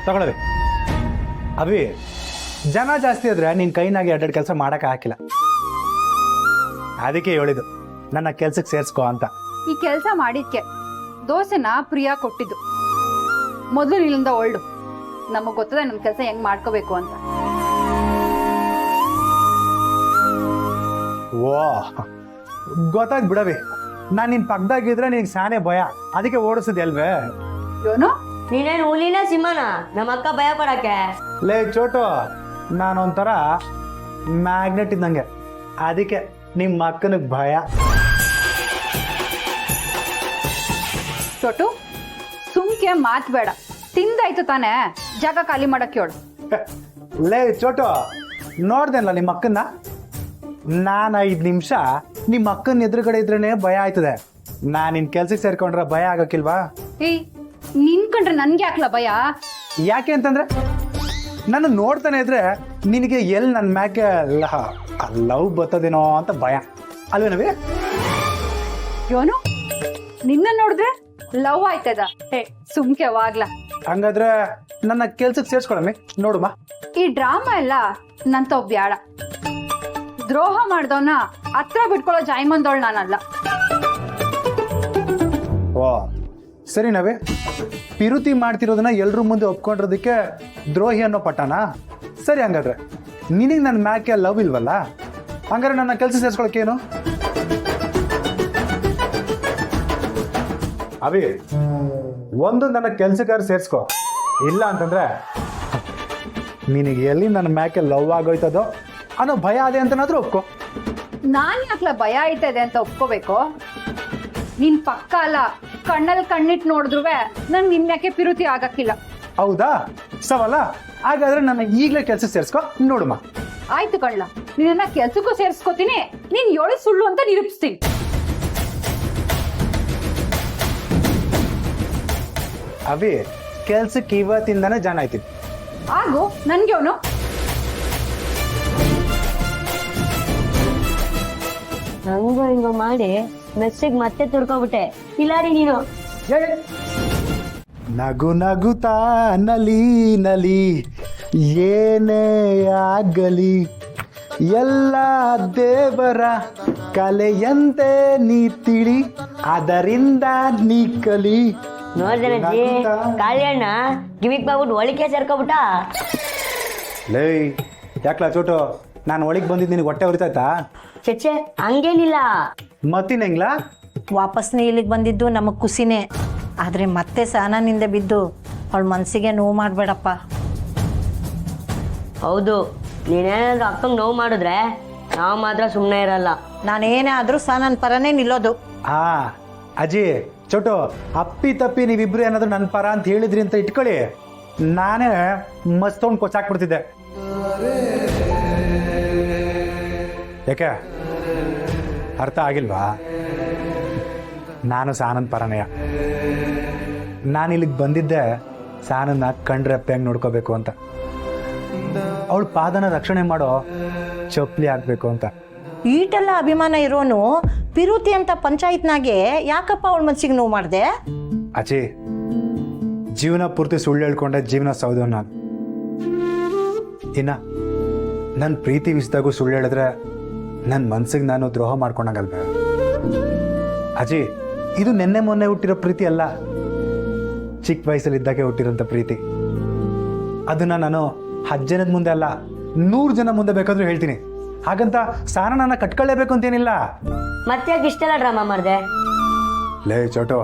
ತಗೊಳ್ಳೋದು ಅಭಿ. ಜನ ಜಾಸ್ತಿ ಆದ್ರೆ ನಿನ್ ಕೈನಾಗಿ ಎರಡೆರಡು ಕೆಲಸ ಮಾಡಕ್ಕೆ ಹಾಕಿಲ್ಲ, ಅದಕ್ಕೆ ಹೇಳಿದ್ದು ನನ್ನ ಕೆಲ್ಸಕ್ಕೆ ಸೇರಿಸ್ಕೋ ಅಂತ. ಈ ಕೆಲಸ ಮಾಡಿದ್ಕೆ ದೋಸೆನ ಪ್ರಿಯಾ ಕೊಟ್ಟಿದ್ದು. ಮೊದಲು ಇಲ್ಲಿಂದ ಒಳ್ಳು, ನಮಗ್ ಗೊತ್ತದೆ ನಮ್ ಕೆಲಸ ಹೆಂಗ್ ಮಾಡ್ಕೋಬೇಕು ಅಂತ. ಓ ಗೊತ್ತಾಗ್ ಬಿಡವಿ, ನಾನು ನಿನ್ ಪಕ್ಕದಾಗಿದ್ರೆ ನಿನಗೆ ಸಾನೆ ಭಯ, ಅದಕ್ಕೆ ಓಡಿಸಿದೆ ಅಲ್ವೇ. ಏನು ನೀನೇನು ಹುಲಿನ ಸಿಂಹನ ನಮ್ಮ ಅಕ್ಕ ಭಯ ಪಡಕ್ಕೆ? ಲೇ ಚೋಟು, ನಾನೊಂಥರ ಮ್ಯಾಗ್ನೆಟ್ ಇದ್ದಂಗೆ, ಅದಕ್ಕೆ ನಿಮ್ಮ ಅಕ್ಕನಿಗೆ ಭಯ. ಚೋಟು ಸುಮ್ಕೆ ಮಾತ್ ಬೇಡ, ತಿಂದಾಯ್ತು ತಾನೇ, ಜಾಗ ಖಾಲಿ ಮಾಡಕ್ಕೆ ಹೇಳು. ಲೇ ಚೋಟು, ನೋಡ್ದೆನಲ್ಲ ನಿಮ್ಮ ಅಕ್ಕನ್ನ, ನಾನು 5 ನಿಮಿಷ ನಿಮ್ಮ ಅಕ್ಕನ ಎದುರುಗಡೆ ಇದ್ರೇನೆ ಭಯ ಆಯ್ತದೆ. ನಾನು ನಿನ್ ಕೆಲ್ಸಕ್ಕೆ ಸೇರ್ಕೊಂಡ್ರೆ ಭಯ ಆಗಕ್ಕಿಲ್ವಾ? ಏಯ್ ನಿನ್ಕಂಡ್ರೆ ನನ್ಗೆ ಯಾಕ್ಲ ಭಯ? ಯಾಕೆ ಅಂತಂದ್ರೆ ನನ್ನ ನೋಡ್ತಾನೆ ಇದ್ರೆ ನಿನಗೆ ಎಲ್ಲಿ ನನ್ನ ಮ್ಯಾಕೆ ಲವ್ ಬರ್ತದೇನೋ ಅಂತ ಭಯ ಅಲ್ವೇನವೇ? ಯೋನು ನಿನ್ನ ನೋಡಿದ್ರೆ ಲವ್ ಆಯ್ತದ? ಸುಮ್ಕೆ ವಾಗ್ಲ. ಹಂಗಾದ್ರೆ ನನ್ನ ಕೆಲ್ಸಕ್ಕೆ ಸೇರ್ಸ್ಕೊಳಮ್ಮಿ, ನೋಡುಮ್ಮ. ಈ ಡ್ರಾಮಾ ಎಲ್ಲ ನಂತವ್ ಬ್ಯಾಡ. ದ್ರೋಹ ಮಾಡ್ದವನ್ನ ಹತ್ರ ಬಿಟ್ಕೊಳ್ಳೋ ಜಾಯ್ಮಂದೋಳ್ ನಾನಲ್ಲ. ಓ ಸರಿ ನವೇ, ಪಿರುತಿ ಮಾಡ್ತಿರೋದನ್ನ ಎಲ್ರ ಮುಂದೆ ಒಪ್ಕೊಂಡಿರೋದಕ್ಕೆ ದ್ರೋಹಿ ಅನ್ನೋ ಪಟ್ಟಣ. ಸರಿ, ಹಂಗಾದ್ರೆ ನಿನಗೆ ನನ್ನ ಮ್ಯಾಕೆ ಲವ್ ಇಲ್ವಲ್ಲ, ಹಂಗಾರೆ ನನ್ನ ಕೆಲಸ ಸೇರಿಸ್ಕೊಳಕ್ಕೇನು? ಅಭಿ, ಒಂದು ನನ್ನ ಕೆಲ್ಸಕ್ಕಾರು ಸೇರಿಸ್ಕೊ, ಇಲ್ಲ ಅಂತಂದ್ರೆ ನಿನಗೆ ಎಲ್ಲಿ ನನ್ನ ಮ್ಯಾಕೆ ಲವ್ ಆಗೋಯ್ತದೋ ಅನ್ನೋ ಭಯ ಅದೇ ಅಂತನಾದ್ರೂ ಒಪ್ಕೊ. ನಾನ್ ಯಾಕ್ಲ ಭಯ ಆಯ್ತದೆ ಅಂತ ಒಪ್ಕೋಬೇಕು? ನಿನ್ ಪಕ್ಕ ಅಲ್ಲ, ಕಣ್ಣಲ್ಲಿ ಕಣ್ಣಿಟ್ ನೋಡಿದ್ರು ನನ್ ನಿನ್ಯಾಕೆ ಪಿರುತಿ ಆಗಕ್ಕಿಲ್ಲ. ಹೌದಾ? ಸವಲ್ಲ, ಹಾಗಾದ್ರೆ ನನ್ನ ಈಗಲೇ ಕೆಲಸ ಸೇರಿಸ್ಕೊ, ನೋಡುಮ್ಮ. ಆಯ್ತು ಕಳ್ಳ, ನಿನ್ನ ಕೆಲ್ಸಕ್ಕೂ ಸೇರ್ಸ್ಕೊತೀನಿ, ನೀನ್ ಯೋಳಿ ಸುಳ್ಳು ಅಂತ ನಿರೂಪಿಸ್ತೀನಿ. ಅಭಿ, ಕೆಲ್ಸಕ್ಕೆ ಇವತ್ತಿಂದಾನೇ ಜಾಯ್ನ್ ಆಯ್ತೀನಿ. ಆಗು, ನನ್ಗೆ ಅವನು ಹಂಗೋ ಹಿಂಗೋ ಮಾಡಿ ಮೆಸ್ಸಿಗೆ ಮತ್ತೆ ತುರ್ಕೊಬಿಟ್ಟೆ. ಇಲ್ಲಾರಿ ನೀನು ನಗು ನಗುತ್ತಾ ನಲಿ ನಲಿ, ಏನೇ ಆಗಲಿ ಎಲ್ಲ ದೇವರ ಕಲೆಯಂತೆ ನೀ ತಿಳಿ, ಅದರಿಂದ ನೀ ಕಲಿ. ನೋಡ್ದೇನಜ್ಜಿ, ಕಾಳಿಯಣ್ಣ ಗಿಮಿಕ್ ಮಾಡ್ಬಿಟ್ಟು ಒಳಿಕೆ ಸೇರ್ಕೊಬಿಟ್ಟ. ಲೇ ಯಾಕ್ಲಾ ಚೋಟು, ನಾನು ಒಳಗೆ ಬಂದಿದ್ದು ನಿನಗೆ ಹೊಟ್ಟೆ ಉರಿತಾಯ್ತಾ? ಚಚ್ಚೆ ಹಂಗೇನಿಲ್ಲ. ಮತ್ತಿನ ಹೆಂಗ್ಲಾ? ವಾಪಸ್ನೇ ಇಲ್ಲಿಗೆ ಬಂದಿದ್ದು ನಮಗೆ ಖುಷಿನೇ, ಆದರೆ ಮತ್ತೆ ಸಹನನಿಂದ ಬಿದ್ದು ಅವಳ ಮನಸ್ಸಿಗೆ ನೋವು ಮಾಡಬೇಡಪ್ಪ. ಹೌದು, ನೀನೇನಾದ್ರೂ ಅಕ್ಕಂಗೆ ನೋವು ಮಾಡಿದ್ರೆ ನಾವು ಮಾತ್ರ ಸುಮ್ಮನೆ ಇರಲ್ಲ. ನಾನೇನೇ ಆದರೂ ಸಹನನ ಪರನೇ ನಿಲ್ಲೋದು. ಹಾ ಅಜ್ಜಿ, ಚೋಟು, ಅಪ್ಪಿ ತಪ್ಪಿ ನೀವಿಬ್ರು ಏನಾದ್ರು ನನ್ನ ಪರ ಅಂತ ಹೇಳಿದ್ರಿ ಅಂತ ಇಟ್ಕೊಳ್ಳಿ, ನಾನೇ ಮಸ್ತೊಂಡು ಕೊಚ್ಚಾಕ್ಬಿಡ್ತಿದ್ದೆ. ಯಾಕೆ ಅರ್ಥ ಆಗಿಲ್ವಾ? ನಾನು ಸಾನನ್ ಪರನೆಯ. ನಾನು ಇಲ್ಲಿಗೆ ಬಂದಿದ್ದೆ ಸಾನನ್ನ ಕಂಡ್ರೆಪ್ಪೆ ಹೆಂಗೆ ನೋಡ್ಕೋಬೇಕು ಅಂತ, ಅವಳ ಪಾದನ ರಕ್ಷಣೆ ಮಾಡೋ ಚಪ್ಪಲಿ ಹಾಕ್ಬೇಕು ಅಂತ. ಈಟೆಲ್ಲ ಅಭಿಮಾನ ಇರೋನು ಪಿರುತಿ ಅಂತ ಪಂಚಾಯತ್ನಾಗೆ ಯಾಕಪ್ಪ ಅವಳ ಮನಸ್ಸಿಗೆ ನೋವು ಮಾಡಿದೆ? ಅಜ್ಜಿ, ಜೀವನ ಪೂರ್ತಿ ಸುಳ್ಳು ಹೇಳ್ಕೊಂಡೆ ಜೀವನ ಸೌದ ನಾನು. ಇನ್ನ ನನ್ನ ಪ್ರೀತಿ ವಿಷಯದಾಗೂ ಸುಳ್ಳು ಹೇಳಿದ್ರೆ ನನ್ನ ಮನ್ಸಿಗೆ ನಾನು ದ್ರೋಹ ಮಾಡ್ಕೊಂಡಂಗಲ್ವೇ? ಅಜ್ಜಿ, ಇದು ನೆನ್ನೆ ಮೊನ್ನೆ ಹುಟ್ಟಿರೋ ಪ್ರೀತಿ ಅಲ್ಲ, ಚಿಕ್ಕ ವಯಸ್ಸಲ್ಲಿದ್ದಾಗೆ ಹುಟ್ಟಿರೋಂಥ ಪ್ರೀತಿ. ಅದನ್ನ ನಾನು 10 ಜನದ ಮುಂದೆ ಅಲ್ಲ, 100 ಜನ ಮುಂದೆ ಬೇಕಾದ್ರೂ ಹೇಳ್ತೀನಿ. ಹಾಗಂತ ಸಾನ ನನ್ನ ಕಟ್ಕೊಳ್ಳೇಬೇಕು ಅಂತೇನಿಲ್ಲ. ಮತ್ತೆ ಯಾಕೆ ಇಷ್ಟೆಲ್ಲ ಡ್ರಾಮಾ ಮಾಡಿದೆ? ಲೇ ಚೋಟು,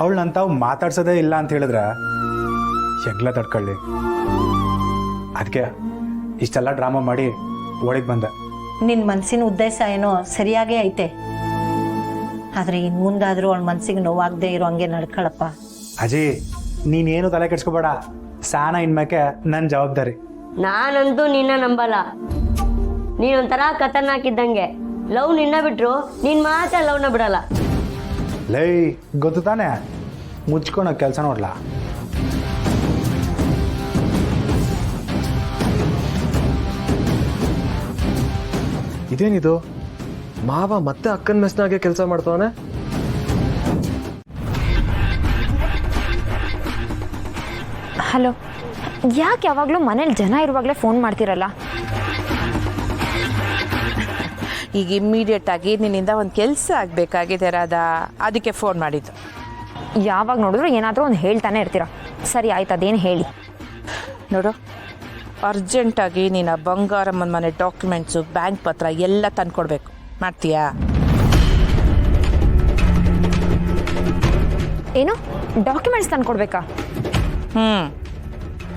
ಅವಳನ್ನಂತಾವು ಮಾತಾಡ್ಸೋದೇ ಇಲ್ಲ ಅಂತ ಹೇಳಿದ್ರೆ ಹೆಗ್ಲ ತಡ್ಕೊಳ್ಳಿ. ಅದಕ್ಕೆ ಇಷ್ಟೆಲ್ಲ ಡ್ರಾಮಾ ಮಾಡಿ ಒಳಗೆ ಬಂದೆ. ನಿನ್ನ ಮನಸ್ಸಿನ ಉದ್ದೇಶ ಏನೋ ಸರಿಯಾಗೇ ಐತೆ, ಆದರೆ ಇನ್ನು ಮುಂದಾದರೂ ಅವಳ ಮನಸ್ಸಿಗೆ ನೋವಾಗದೆ ಇರೋ ಹಂಗೆ ನಡ್ಕೊಳಪ್ಪ. ಅಜಿ, ನೀನೇನು ತಲೆ ಕೆಡ್ಸ್ಕೊಬೇಡ, ಸಾನ ಇನ್ಮೇಕೆ ನನ್ನ ಜವಾಬ್ದಾರಿ. ನಾನಂತೂ ನಿನ್ನ ನಂಬಲ್ಲ. ನೀನೊಂಥರ ಖತರ್ನಾಕ್ ಇದ್ದಂಗೆ. ಲವ್ ನಿನ್ನ ಬಿಟ್ರು ನೀನ್ ಮಾತ್ರ ಲವ್ನ ಬಿಡಲ್ಲ. ಲೈ ಗೊತ್ತು ತಾನೆ, ಮುಚ್ಕೊಳೋ ಕೆಲಸ ನೋಡ್ಲಾ. ಇದೇನಿದು, ಮಾವ ಮತ್ತೆ ಅಕ್ಕನ ಮೆಸ್ನಾಗೆ ಕೆಲಸ ಮಾಡ್ತಾವನೆ. ಹಲೋ, ಯಾಕೆ ಯಾವಾಗಲೂ ಮನೇಲಿ ಜನ ಇರುವಾಗಲೇ ಫೋನ್ ಮಾಡ್ತಿರಲ್ಲ? ಈಗ ಇಮ್ಮಿಡಿಯೇಟಾಗಿ ನಿನ್ನಿಂದ ಒಂದು ಕೆಲಸ ಆಗಬೇಕಾಗಿದೆ ರಾಧಾ, ಅದಕ್ಕೆ ಫೋನ್ ಮಾಡಿದ್ದು. ಯಾವಾಗ ನೋಡಿದ್ರು ಏನಾದರೂ ಒಂದು ಹೇಳ್ತಾನೆ ಇರ್ತೀರ. ಸರಿ ಆಯ್ತು, ಅದೇನು ಹೇಳಿ. ನೋಡು, ಅರ್ಜೆಂಟಾಗಿ ನೀನು ಆ ಬಂಗಾರಮ್ಮನ ಮನೆ ಡಾಕ್ಯುಮೆಂಟ್ಸು, ಬ್ಯಾಂಕ್ ಪತ್ರ ಎಲ್ಲ ತಂದ್ಕೊಡ್ಬೇಕು. ಮಾಡ್ತೀಯಾ? ಏನು ಡಾಕ್ಯುಮೆಂಟ್ಸ್ ತಂದ್ಕೊಡ್ಬೇಕಾ?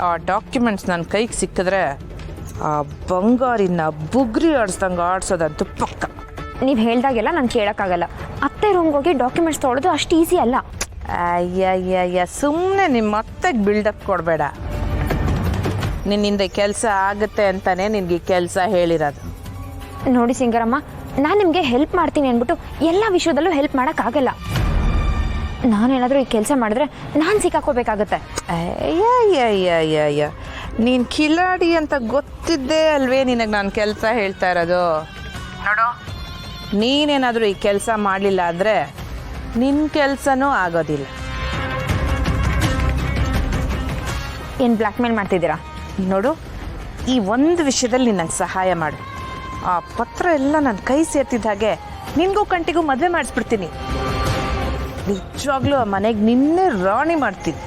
ಆ ಡಾಕ್ಯುಮೆಂಟ್ಸ್ ನನ್ನ ಕೈಗೆ ಸಿಕ್ಕಿದ್ರೆ ಆ ಬಂಗಾರಿನ ಬುಗ್ರಿ ಆಡಿಸ್ದಂಗೆ ಆಡ್ಸೋದಂತೂ ಪಕ್ಕ. ನೀವು ಹೇಳ್ದಾಗೆಲ್ಲ ನಾನು ಕೇಳೋಕ್ಕಾಗಲ್ಲ. ಅತ್ತೆ ರೂಮ್ಗೆ ಹೋಗಿ ಡಾಕ್ಯುಮೆಂಟ್ಸ್ ತೊಗೊಳೋದು ಅಷ್ಟು ಈಸಿ ಅಲ್ಲ. ಅಯ್ಯಯ್ಯಯ್ಯ, ಸುಮ್ಮನೆ ನಿಮ್ಮ ಅತ್ತೆಗೆ ಬಿಲ್ಡಪ್ ಕೊಡಬೇಡ. ನಿನ್ನಿಂದ ಕೆಲಸ ಆಗುತ್ತೆ ಅಂತಾನೆ ನಿನಗೆ ಈ ಕೆಲಸ ಹೇಳಿರೋದು. ನೋಡಿ ಸಿಂಗರಮ್ಮ, ನಾನು ನಿಮಗೆ ಹೆಲ್ಪ್ ಮಾಡ್ತೀನಿ ಅಂದ್ಬಿಟ್ಟು ಎಲ್ಲ ವಿಷಯದಲ್ಲೂ ಹೆಲ್ಪ್ ಮಾಡೋಕ್ಕಾಗಲ್ಲ. ನಾನೇನಾದರೂ ಈ ಕೆಲಸ ಮಾಡಿದ್ರೆ ನಾನು ಸಿಕ್ಕಾಕೋಬೇಕಾಗತ್ತೆ. ಅಯ್ಯಯ್ಯಯ್ಯಯ್ಯ, ನೀನು ಕಿಲಾಡಿ ಅಂತ ಗೊತ್ತಿದ್ದೇ ಅಲ್ವೇ ನಿನಗೆ ನಾನು ಕೆಲಸ ಹೇಳ್ತಾ ಇರೋದು. ನೋಡು, ನೀನೇನಾದರೂ ಈ ಕೆಲಸ ಮಾಡಲಿಲ್ಲ ಅಂದರೆ ನಿನ್ನ ಕೆಲಸನೂ ಆಗೋದಿಲ್ಲ. ಏನು ಬ್ಲ್ಯಾಕ್ ಮೇಲ್ ಮಾಡ್ತಿದ್ದೀರಾ? ನೋಡು, ಈ ಒಂದು ವಿಷಯದಲ್ಲಿ ನಂಗೆ ಸಹಾಯ ಮಾಡು. ಆ ಪತ್ರ ಎಲ್ಲ ನನ್ನ ಕೈ ಸೇರ್ತಿದ್ದ ಹಾಗೆ ನಿನಗೂ ಕಂಟಿಗೂ ಮದುವೆ ಮಾಡಿಸ್ಬಿಡ್ತೀನಿ. ನಿಜವಾಗ್ಲೂ ಆ ಮನೆಗೆ ನಿನ್ನೆ ರಾಣಿ ಮಾಡ್ತೀನಿ.